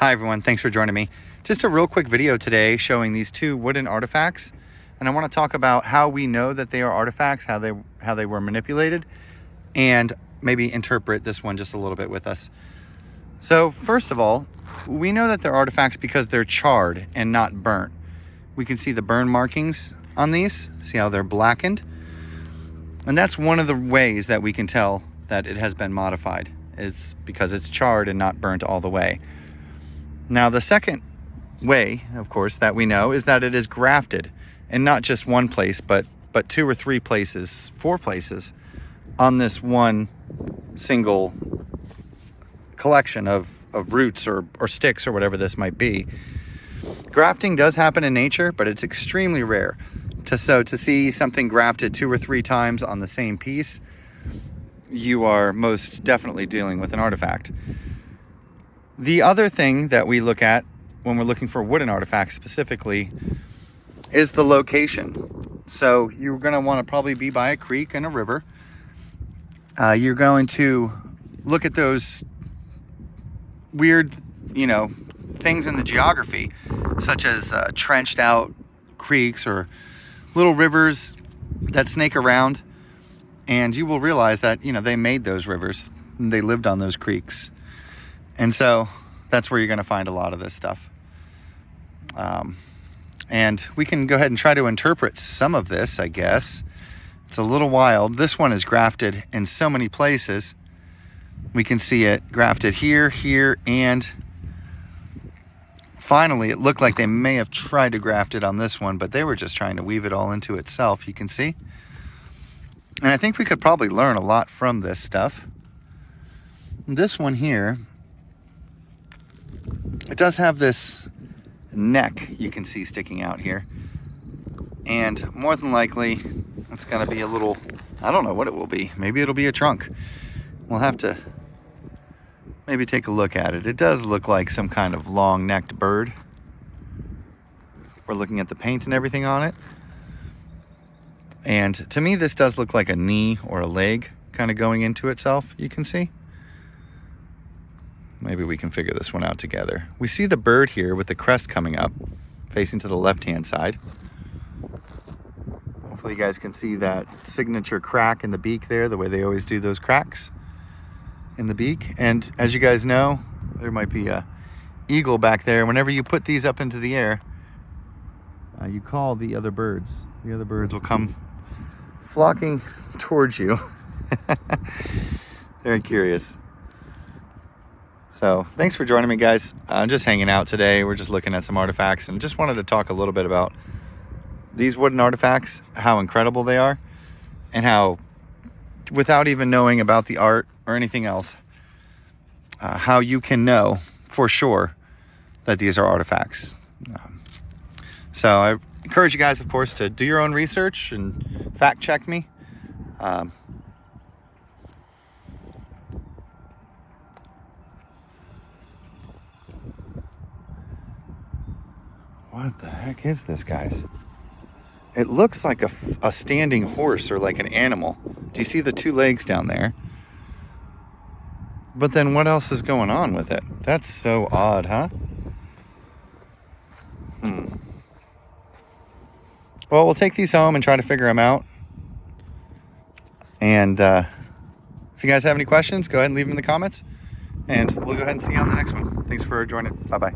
Hi everyone, thanks for joining me. Just a real quick video today showing these two wooden artifacts, and I want to talk about how we know that they are artifacts, how they were manipulated, and maybe interpret this one just a little bit with us. So first of all, we know that they're artifacts because they're charred and not burnt. We can see the burn markings on these, see how they're blackened, and that's one of the ways that we can tell that it has been modified, is because it's charred and not burnt all the way. Now, the second way, of course, that we know is that it is grafted, and not just one place, but 2 or 3 places, 4 places on this one single collection of roots or sticks or whatever this might be. Grafting does happen in nature, but it's extremely rare. So to see something grafted 2 or 3 times on the same piece, you are most definitely dealing with an artifact. The other thing that we look at when we're looking for wooden artifacts specifically is the location. So you're going to want to probably be by a creek and a river. You're going to look at those weird, things in the geography, such as trenched out creeks or little rivers that snake around. And you will realize that, they made those rivers and they lived on those creeks. And so that's where you're going to find a lot of this stuff. And we can go ahead and try to interpret some of this, I guess. It's a little wild. This one is grafted in so many places. We can see it grafted here, and finally it looked like they may have tried to graft it on this one, but they were just trying to weave it all into itself, you can see. And I think we could probably learn a lot from this stuff. This one here, it does have this neck you can see sticking out here, and more than likely it's going to be a little, I don't know what it will be. Maybe it'll be a trunk. We'll have to maybe take a look at it. It does look like some kind of long-necked bird. We're looking at the paint and everything on it, and to me this does look like a knee or a leg kind of going into itself, you can see. Maybe we can figure this one out together. We see the bird here with the crest coming up, facing to the left-hand side. Hopefully you guys can see that signature crack in the beak there, the way they always do those cracks in the beak. And as you guys know, there might be a eagle back there. Whenever you put these up into the air, you call the other birds. The other birds will come flocking towards you. Very curious. So thanks for joining me, guys. I'm just hanging out today. We're just looking at some artifacts and just wanted to talk a little bit about these wooden artifacts, how incredible they are, and how, without even knowing about the art or anything else, how you can know for sure that these are artifacts. So I encourage you guys, of course, to do your own research and fact check me. What the heck is this, guys? It looks like a standing horse or like an animal. Do you see the 2 legs down there? But then what else is going on with it? That's so odd, huh? Well, we'll take these home and try to figure them out. And if you guys have any questions, go ahead and leave them in the comments. And we'll go ahead and see you on the next one. Thanks for joining. Bye-bye.